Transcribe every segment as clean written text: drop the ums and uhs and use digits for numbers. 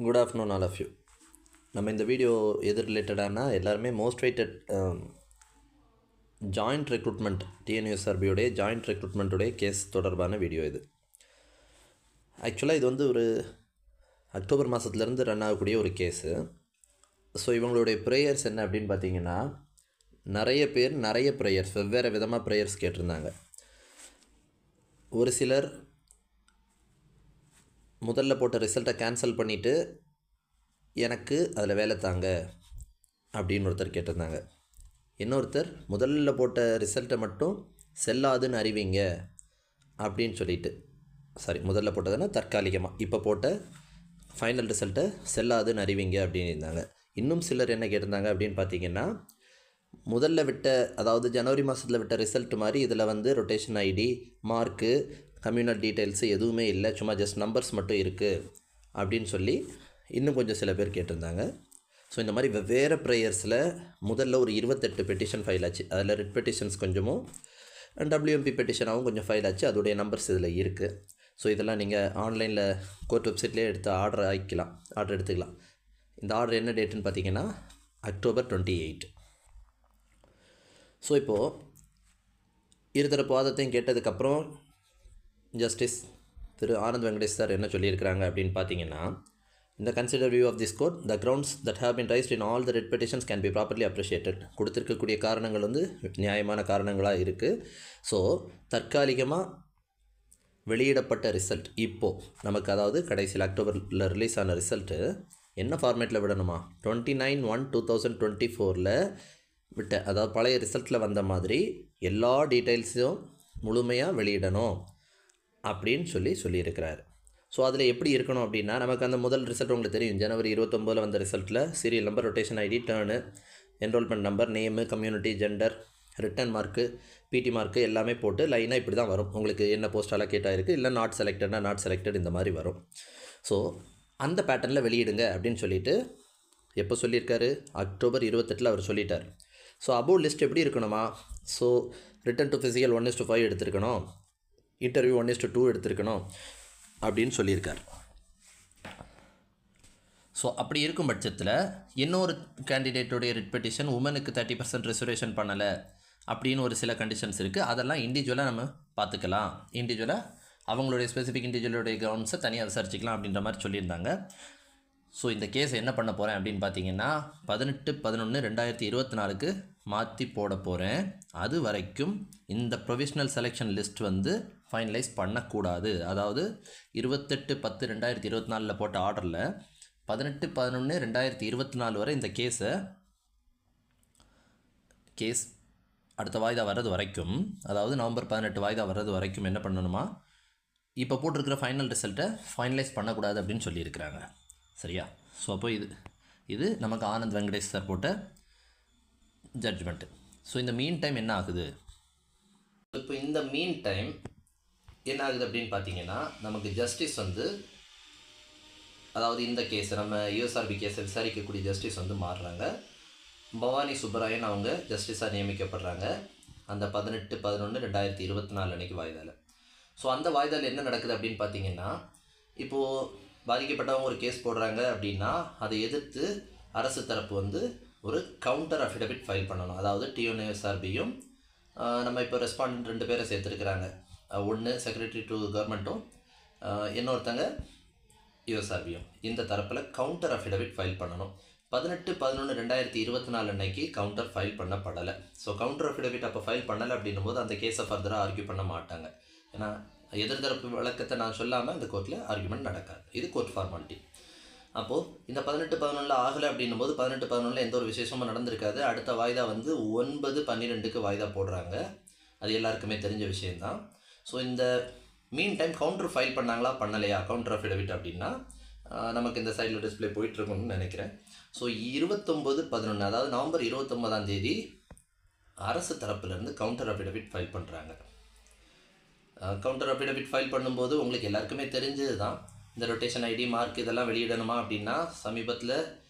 Good afternoon all of you. நம்ம இந்த video எது ரிலேட்டடானா எல்லாருமே மோஸ்ட் வெயிட்டட் ஜாயிண்ட் ரெக்ரூட்மெண்ட் டிஎன்யூஎஸ்ஆர்பியோடைய ஜாயிண்ட் ரெக்ரூட்மெண்ட்டுடைய கேஸ் தொடர்பான வீடியோ இது. ஆக்சுவலாக இது வந்து ஒரு அக்டோபர் மாதத்துலேருந்து ரன் ஆகக்கூடிய ஒரு கேஸு. ஸோ இவங்களுடைய ப்ரேயர்ஸ் என்ன அப்படின்னு பார்த்தீங்கன்னா, நிறைய பேர் நிறைய ப்ரேயர்ஸ் வெவ்வேறு விதமாக ப்ரேயர்ஸ் கேட்டிருந்தாங்க. ஒரு சிலர் முதல்ல போட்ட ரிசல்ட்டை கேன்சல் பண்ணிவிட்டு எனக்கு அதில் வேலை தாங்க அப்படின்னு ஒருத்தர் கேட்டிருந்தாங்க. இன்னொருத்தர் முதல்ல போட்ட ரிசல்ட்டை மட்டும் செல்லாதுன்னு அறிவிங்க அப்படின்னு சொல்லிட்டு, முதல்ல போட்டதுன்னா தற்காலிகமாக இப்போ போட்ட ஃபைனல் ரிசல்ட்டை செல்லாதுன்னு அறிவிங்க அப்படின்னு இருந்தாங்க. இன்னும் சிலர் என்ன கேட்டிருந்தாங்க அப்படின்னு பார்த்தீங்கன்னா, முதல்ல விட்ட அதாவது ஜனவரி மாதத்தில் விட்ட ரிசல்ட் மாதிரி இதில் வந்து rotation ID, mark, communal details எதுவுமே இல்லை, சும்மா ஜஸ்ட் நம்பர்ஸ் மட்டும் இருக்குது அப்படின்னு சொல்லி இன்னும் கொஞ்சம் சில பேர் கேட்டிருந்தாங்க. ஸோ இந்த மாதிரி வெவ்வேறு ப்ரேயர்ஸில் முதல்ல ஒரு 28 பெட்டிஷன் ஃபைல் ஆச்சு. அதில் ரிட் பெட்டிஷன்ஸ் கொஞ்சமும் WMP பெட்டிஷனாகவும் கொஞ்சம் ஃபைல் ஆச்சு. அதோடைய நம்பர்ஸ் இதில் இருக்குது. ஸோ இதெல்லாம் நீங்கள் ஆன்லைனில் கோர்ட் வெப்சைட்லேயே எடுத்து ஆர்டர் எடுத்துக்கலாம். இந்த ஆர்டர் என்ன டேட்டுன்னு பார்த்தீங்கன்னா அக்டோபர் 28. ஸோ இப்போது இருதரப்பு வாதத்தையும் கேட்டதுக்கப்புறம் ஜஸ்டிஸ் திரு ஆனந்த் வெங்கடேஷ் சார் என்ன சொல்லியிருக்கிறாங்க அப்படின்னு பார்த்தீங்கன்னா, இந்த consider view of this court the grounds that have been raised in all the writ petitions can be properly appreciated. கொடுத்துருக்கக்கூடிய காரணங்கள் வந்து நியாயமான காரணங்களாக இருக்குது. ஸோ தற்காலிகமாக வெளியிடப்பட்ட ரிசல்ட் இப்போது நமக்கு, அதாவது கடைசியில் அக்டோபரில் ரிலீஸ் ஆன ரிசல்ட்டு என்ன ஃபார்மேட்டில் விடணுமா, 29/1/2024 விட்ட, அதாவது பழைய ரிசல்ட்டில் வந்த மாதிரி எல்லா டீட்டெயில்ஸும் முழுமையாக வெளியிடணும் அப்படின்னு சொல்லியிருக்கிறார். ஸோ அதில் எப்படி இருக்கணும் அப்படின்னா, நமக்கு அந்த முதல் ரிசல்ட் உங்களுக்கு தெரியும். ஜனவரி 29 வந்த ரிசல்ட்டில் சீரியல் நம்பர், ரொட்டேஷன் ஐடி, டேர்னு, enrolment number, name, community, gender, written mark, PT mark எல்லாமே போட்டு லைனாக இப்படி தான் வரும். உங்களுக்கு என்ன போஸ்ட் அலோகேட் ஆகிருக்கு, இல்லை நாட் செலக்டட் இந்த மாதிரி வரும். ஸோ அந்த பேட்டர்னில் வெளியிடுங்க அப்படின்னு சொல்லிட்டு எப்போ சொல்லியிருக்காரு, அக்டோபர் 28 அவர் சொல்லிட்டார். ஸோ அபோவ் லிஸ்ட் எப்படி இருக்கணுமா, ஸோ ரிட்டன் டு ஃபிசிக்கல் 1:5 எடுத்துருக்கணும், இன்டர்வியூ 1:2 எடுத்துருக்கணும் அப்படின்னு சொல்லியிருக்கார். ஸோ அப்படி இருக்கும் பட்சத்தில் இன்னொரு கேண்டிடேட்டுடைய ரிட் பெட்டிஷன் உமனுக்கு 30% ரிசர்வேஷன் பண்ணலை அப்படின்னு ஒரு சில கண்டிஷன்ஸ் இருக்குது. அதெல்லாம் இண்டிவிஜுவலாக நம்ம பார்த்துக்கலாம். இண்டிவிஜுவலாக அவங்களுடைய ஸ்பெசிஃபிக் இண்டிவிஜுவலுடைய கிரவுண்ட்ஸை தனியாக விசாரிச்சிக்கலாம் அப்படின்ற மாதிரி சொல்லியிருந்தாங்க. ஸோ இந்த கேஸை என்ன பண்ண போகிறேன் அப்படின்னு பார்த்தீங்கன்னா 18/11/2024 மாற்றி போட போகிறேன். அது வரைக்கும் இந்த ப்ரொவிஷ்னல் செலெக்ஷன் லிஸ்ட் வந்து ஃபைனலைஸ் பண்ணக்கூடாது. அதாவது 28/10/2024 போட்ட ஆர்டரில் 18/11/2024 வரை இந்த கேஸ் அடுத்த வாய்தா வர்றது வரைக்கும், அதாவது நவம்பர் 18 வாய்தா வர்றது வரைக்கும் என்ன பண்ணணுமா, இப்போ போட்டிருக்கிற ஃபைனல் ரிசல்ட்டை ஃபைனலைஸ் பண்ணக்கூடாது அப்படின்னு சொல்லியிருக்கிறாங்க. சரியா? ஸோ அப்போ இது நமக்கு ஆனந்த் வெங்கடேஷ் சார் போட்ட ஜட்ஜ்மெண்ட்டு. ஸோ இந்த மீன் டைம் என்ன ஆகுது, இப்போ இந்த மீன் டைம் என்ன ஆகுது அப்படின்னு பார்த்தீங்கன்னா, நமக்கு ஜஸ்டிஸ் வந்து, அதாவது இந்த கேஸை நம்ம யூஎஸ்ஆர்பி கேஸை விசாரிக்கக்கூடிய ஜஸ்டிஸ் வந்து மாறுறாங்க. பவானி சுப்பராயன் அவங்க ஜஸ்டிஸாக நியமிக்கப்படுறாங்க அந்த 18/11/2024 அன்றைக்கி வாய்தாவில். ஸோ அந்த வாய்தாவில் என்ன நடக்குது அப்படின்னு பார்த்தீங்கன்னா, இப்போது பாதிக்கப்பட்டவங்க ஒரு கேஸ் போடுறாங்க அப்படின்னா அதை எதிர்த்து அரசு தரப்பு வந்து ஒரு கவுண்டர் அஃபிடவிட் ஃபைல் பண்ணணும். அதாவது டிஎன்யூஎஸ்ஆர்பியும் நம்ம இப்போ ரெஸ்பாண்டன்ட் 2 பேரை சேர்த்துருக்குறாங்க. ஒன்று செக்ரட்டரி டு கவர்மெண்ட்டும் இன்னொருத்தங்க யூஎஸ்ஆர்பியும். இந்த தரப்பில் கவுண்டர் அஃபிடவிட் ஃபைல் பண்ணணும். 18/11/2024 அன்னைக்கு கவுண்டர் ஃபைல் பண்ணப்படலை. ஸோ கவுண்டர் அஃபிடவிட் அப்போ ஃபைல் பண்ணலை அப்படின்னும் போது அந்த கேஸை ஃபர்தராக ஆர்கியூ பண்ண மாட்டாங்க. ஏன்னா எதிர்தரப்பு வழக்கத்தை நான் சொல்லாமல் இந்த கோர்ட்டில் ஆர்குமெண்ட் நடக்காது. இது கோர்ட் ஃபார்மாலிட்டி. அப்போது இந்த 18/11 ஆகலை அப்படின்னும் போது 18/11 எந்த ஒரு விசேஷமும் நடந்திருக்காது. அடுத்த வாய்தா வந்து 9/12 வாய்தா போடுறாங்க. அது எல்லாருக்குமே தெரிஞ்ச விஷயந்தான். ஸோ இந்த மீன் டைம் கவுண்டர் ஃபைல் பண்ணாங்களா பண்ணலையா, கவுண்டர் அஃபிடவிட் அப்படின்னா நமக்கு இந்த சைடில் டிஸ்பிளே போயிட்டுருக்குன்னு நினைக்கிறேன். ஸோ 29/11 அதாவது நவம்பர் 29 அரசு தரப்புலேருந்து கவுண்டர் அஃபிடவிட் ஃபைல் பண்ணுறாங்க. கவுண்டர் அஃபிடவிட் ஃபைல் பண்ணும்போது உங்களுக்கு எல்லாருக்குமே தெரிஞ்சது தான், இந்த ரொட்டேஷன் ஐடி, மார்க் இதெல்லாம் வெளியிடணுமா அப்படின்னா, சமீபத்தில்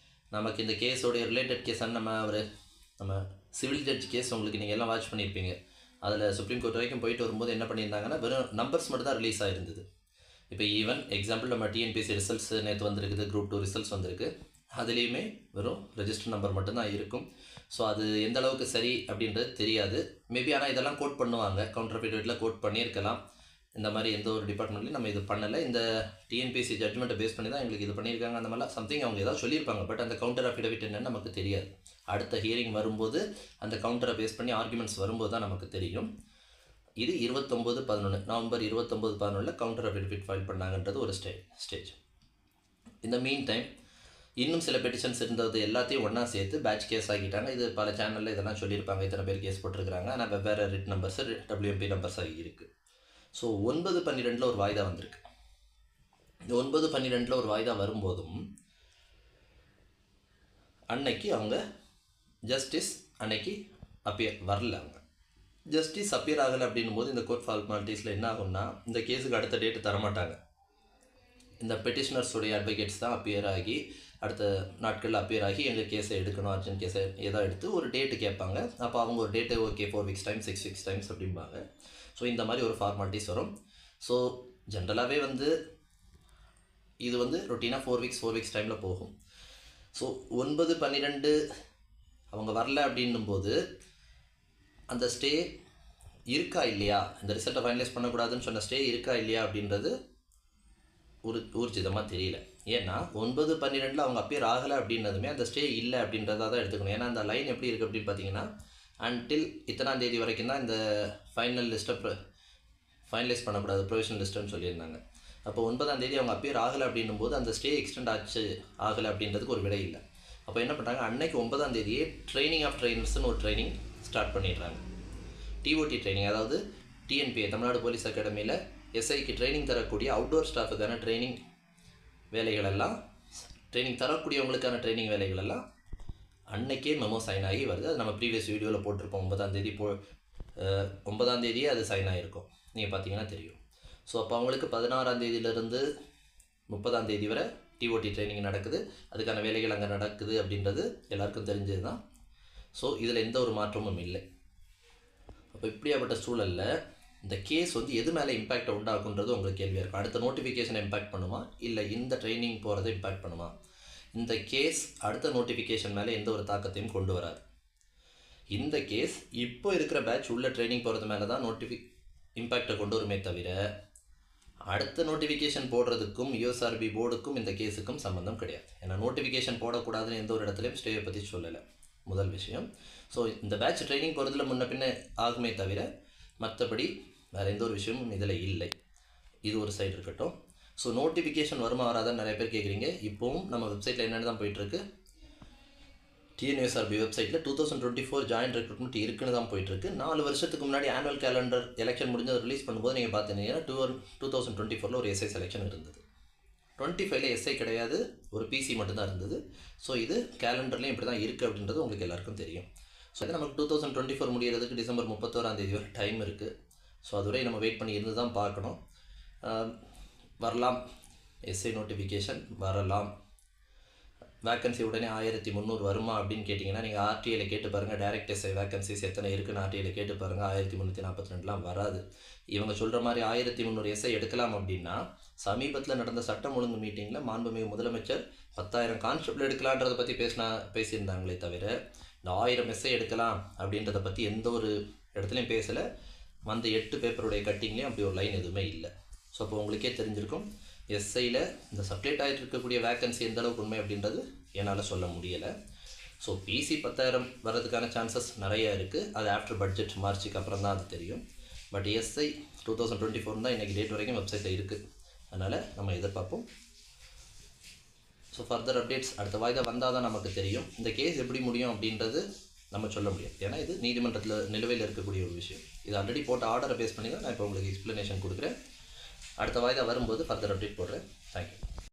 நமக்கு இந்த கேஸோடைய ரிலேட்டட் கேஸ் நம்ம சிவில் ஜட்ஜ் கேஸ் உங்களுக்கு நீங்கள் எல்லாம் வாட்ச் பண்ணியிருப்பீங்க. அதில் சுப்ரீம் கோர்ட் வரைக்கும் போயிட்டு வரும்போது என்ன பண்ணியிருந்தாங்கன்னா, வெறும் நம்பர்ஸ் மட்டும் தான் ரிலீஸ் ஆகிருந்தது. இப்போ ஈவன் எக்ஸாம்பிள் நம்ம டிஎன்பிஎஸ்சி ரிசல்ட்ஸ் நேற்று வந்திருக்குது, குரூப் 2 ரிசல்ட்ஸ் வந்திருக்கு. அதுலேயுமே வெறும் ரெஜிஸ்டர் நம்பர் மட்டும்தான் இருக்கும். ஸோ அது எந்த அளவுக்கு சரி அப்படின்றது தெரியாது. மேபி ஆனால் இதெல்லாம் கோட் பண்ணுவாங்க, கவுண்டர் அஃபிடவிட்டில் கோட் பண்ணியிருக்கலாம். இந்த மாதிரி எந்த ஒரு டிபார்ட்மெண்ட்லையும் நம்ம இது பண்ணலை. இந்த டிஎன்பிஎஸ்சி ஜட்மெண்ட்டை பேஸ் பண்ணி தான் எங்களுக்கு இது பண்ணியிருக்காங்க. அந்த மாதிரிலாம் சம்திங் அவங்க ஏதாவது சொல்லியிருப்பாங்க. பட் அந்த கவுண்டர் அஃபிடவிட் என்னன்னு நமக்கு தெரியாது. அடுத்த ஹியரிங் வரும்போது அந்த கவுண்டரை பேஸ் பண்ணி ஆர்குமெண்ட்ஸ் வரும்போது தான் நமக்கு தெரியும். இது 29/11 நவம்பர் 29/11 கவுண்டர் அஃபிடவிட் ஃபைல் பண்ணாங்கன்றது ஒரு ஸ்டேஜ். இந்த மீன் டைம் இன்னும் சில பெட்டிஷன்ஸ் இருந்தது எல்லாத்தையும் ஒன்றா சேர்த்து பேட்ச் கேஸ் ஆகிட்டாங்க. இது பல சேனலில் இதெல்லாம் சொல்லியிருப்பாங்க, இத்தனை பேர் கேஸ் போட்டிருக்கிறாங்க. ஆனால் வெவ்வேறு ரிட் நம்பர்ஸ் WMP நம்பர்ஸ் ஆகி இருக்குது. ஸோ 9/12 ஒரு வாய்தா வந்திருக்கு. இந்த 9/12 ஒரு வாய்தா வரும்போதும் அன்னைக்கு அவங்க ஜஸ்டிஸ் அன்னைக்கு அப்பியர் வரல. அவங்க ஜஸ்டிஸ் அப்பியர் ஆகலை அப்படின்னும் போது இந்த கோர்ட் ஃபார்மாலிட்டிஸில் என்ன ஆகும்னா, இந்த கேஸுக்கு அடுத்த டேட்டு தரமாட்டாங்க. இந்த பெட்டிஷனர்ஸுடைய அட்வொகேட்ஸ் தான் அப்பியர் ஆகி அடுத்த நாட்களில் அப்பியர் ஆகி எங்கள் கேஸை எடுக்கணும், அர்ஜென்ட் கேஸை ஏதாவது எடுத்து ஒரு டேட்டு கேட்பாங்க. அப்போ அவங்க ஒரு date okay 4 weeks time 6 weeks times அப்படிம்பாங்க. ஸோ இந்த மாதிரி ஒரு ஃபார்மாலிட்டிஸ் வரும். ஸோ ஜென்ரலாகவே இது ரொட்டீனாக 4 weeks டைமில் போகும். ஸோ 9/12 அவங்க வரல அப்படின்னும்போது அந்த ஸ்டே இருக்கா இல்லையா, இந்த ரிசல்ட்டை ஃபைனலைஸ் பண்ணக்கூடாதுன்னு சொன்ன ஸ்டே இருக்கா இல்லையா அப்படின்றது ஊர்ஜிதமாக தெரியல. ஏன்னா 9/12 அவங்க அப்பியர் ஆகலை அப்படின்னதுமே அந்த ஸ்டே இல்லை அப்படின்றத தான் எடுத்துக்கணும். ஏன்னா அந்த லைன் எப்படி இருக்குது அப்படின்னு பார்த்தீங்கன்னா, அன்டில் இத்தனாம் தேதி வரைக்கும் தான் இந்த ஃபைனல் லிஸ்ட்டை ஃபைனலைஸ் பண்ணக்கூடாது, ப்ரொவிஷனல் லிஸ்ட்டுன்னு சொல்லியிருந்தாங்க. அப்போ 9ஆம் தேதி அவங்க அப்பியர் ஆகலை அப்படின்னும் போது அந்த ஸ்டே எக்ஸ்டெண்ட் ஆகலை அப்படின்றதுக்கு ஒரு விடை இல்லை. அப்போ என்ன பண்ணுறாங்க, அன்னைக்கு 9ஆம் தேதியே ட்ரைனிங் ஆஃப் ட்ரைனர்ஸ்னு ஒரு ட்ரைனிங் ஸ்டார்ட் பண்ணிடுறாங்க. TOT ட்ரைனிங், அதாவது TNPA தமிழ்நாடு போலீஸ் அகாடமியில் எஸ்ஐக்கு ட்ரைனிங் தரக்கூடிய அவுட்டோர் ஸ்டாஃபுக்கான ட்ரைனிங் வேலைகளெல்லாம், ட்ரைனிங் தரக்கூடியவங்களுக்கான ட்ரைனிங் வேலைகளெல்லாம் அன்னைக்கே மெமோ சைன் ஆகி வருது. அது நம்ம ப்ரீவியஸ் வீடியோவில் போட்டிருப்போம். 9ஆம் தேதி 9ஆம் தேதியே அது சைன் ஆகிருக்கும், நீங்கள் பார்த்தீங்கன்னா தெரியும். ஸோ அப்போ அவங்களுக்கு 16ஆம் தேதியிலேருந்து 30ஆம் தேதி வரை TOT ட்ரைனிங் நடக்குது. அதுக்கான வேலைகள் அங்கே நடக்குது அப்படின்றது எல்லாருக்கும் தெரிஞ்சது தான். ஸோ இதில் எந்த ஒரு மாற்றமும் இல்லை. அப்போ இப்படியாப்பட்ட சூழலில் இந்த கேஸ் எது மேலே இம்பேக்டை உண்டாக்குன்றது உங்களுக்கு கேள்வியாக இருக்கும். அடுத்த நோட்டிஃபிகேஷனை இம்பேக்ட் பண்ணுமா, இல்லை இந்த ட்ரைனிங் போகிறத இம்பேக்ட் பண்ணுமா? இந்த கேஸ் அடுத்த நோட்டிஃபிகேஷன் மேலே எந்த ஒரு தாக்கத்தையும் கொண்டு வராது. இந்த கேஸ் இப்போ இருக்கிற பேட்ச் உள்ள ட்ரைனிங் போகிறது மேலே தான் இம்பேக்டை கொண்டு வருமே தவிர, அடுத்த நோட்டிஃபிகேஷன் போடுறதுக்கும் USRB போர்டுக்கும் இந்த கேஸுக்கும் சம்மந்தம் கிடையாது. ஏன்னா நோட்டிஃபிகேஷன் போடக்கூடாதுன்னு எந்த ஒரு இடத்துலையும் ஸ்டேயை பற்றி சொல்லலை, முதல் விஷயம். ஸோ இந்த பேட்ச் ட்ரைனிங் போகிறதுல முன்ன பின்ன ஆகுமே தவிர மற்றபடி வேறு எந்த ஒரு விஷயமும் இதில் இல்லை. இது ஒரு சைடு இருக்கட்டும். ஸோ நோட்டிஃபிகேஷன் வருமா வராதான்னு நிறைய பேர் கேட்குறீங்க. இப்போவும் நம்ம வெப்சைட்டில் என்னென்னு தான் போயிட்டுருக்கு, TNUSRB வெப்சைட்டில் 2024 ஜாயின்ட் ரெக்ரூட்மெண்ட் இருக்குன்னு தான் போயிட்டுருக்கு. 4 வருஷத்துக்கு முன்னாடி ஆனுவல் கேலண்டர் எலெக்ஷன் முடிஞ்சு ரிலீஸ் பண்ணும்போது நீங்கள் பார்த்தீங்கன்னா 2024 ஒரு SI செலெக்ஷன் இருந்தது. 25ல் SI கிடையாது, ஒரு PC மட்டும்தான் இருந்தது. ஸோ இது கேலண்டர்லேயும் இப்படி தான் இருக்குது அப்படின்றது உங்களுக்கு எல்லாருக்கும் தெரியும். ஸோ இது நமக்கு 2024 முடிகிறதுக்கு டிசம்பர் 31ஆம் தேதி வரை டைம் இருக்குது. ஸோ அதுவரை நம்ம வெயிட் பண்ணி இருந்து தான் பார்க்கணும். வரலாம், SI நோட்டிஃபிகேஷன் வரலாம். வேக்கன்சி உடனே 1300 வருமா அப்படின்னு கேட்டிங்கன்னா நீங்கள் RTIயில் கேட்டு பாருங்கள். டைரக்ட் SI வேக்கன்சிஸ் எத்தனை இருக்குன்னு RTIயில் கேட்டு பாருங்கள். 1342 வராது. இவங்க சொல்கிற மாதிரி 1300 SI எடுக்கலாம் அப்படின்னா, சமீபத்தில் நடந்த சட்டம் ஒழுங்கு மீட்டிங்கில் மாண்புமிகு முதலமைச்சர் 10,000 கான்ஸ்டபிள் எடுக்கலான்றதை பற்றி பேசியிருந்தாங்களே தவிர, இந்த 1000 SI எடுக்கலாம் அப்படின்றத பற்றி எந்த ஒரு இடத்துலையும் பேசலை. அந்த 8 பேப்பருடைய கட்டிங்லேயும் அப்படி ஒரு லைன் எதுவுமே இல்லை. ஸோ அப்போ உங்களுக்கே தெரிஞ்சிருக்கும் SIயில் இந்த சப்ளேட் ஆகிட்டு இருக்கக்கூடிய வேக்கன்சி எந்த அளவுக்கு உண்மை அப்படின்றது என்னால் சொல்ல முடியலை. ஸோ PC 10,000 வர்றதுக்கான சான்சஸ் நிறையா இருக்குது. அது ஆஃப்டர் பட்ஜெட் மார்ச்சுக்கு அப்புறம் தான் அது தெரியும். பட் SI 2024 தான் இன்றைக்கி டேட் வரைக்கும் வெப்சைட்டில் இருக்குது. அதனால் நம்ம எதிர்பார்ப்போம். ஸோ ஃபர்தர் அப்டேட்ஸ் அடுத்த வாய்தா வந்தால் தான் நமக்கு தெரியும். இந்த கேஸ் எப்படி முடியும் அப்படின்றது நம்ம சொல்ல முடியாது. ஏன்னா இது நீதிமன்றத்தில் நிலுவையில் இருக்கக்கூடிய ஒரு விஷயம். இது ஆல்ரெடி போட்ட ஆர்டரை பேஸ் பண்ணி தான் நான் இப்போ உங்களுக்கு எக்ஸ்ப்ளனேஷன் கொடுக்குறேன். அடுத்த வாய்தா வரும்போது ஃபர்தர் அப்டேட் போடுறேன். தேங்க்யூ.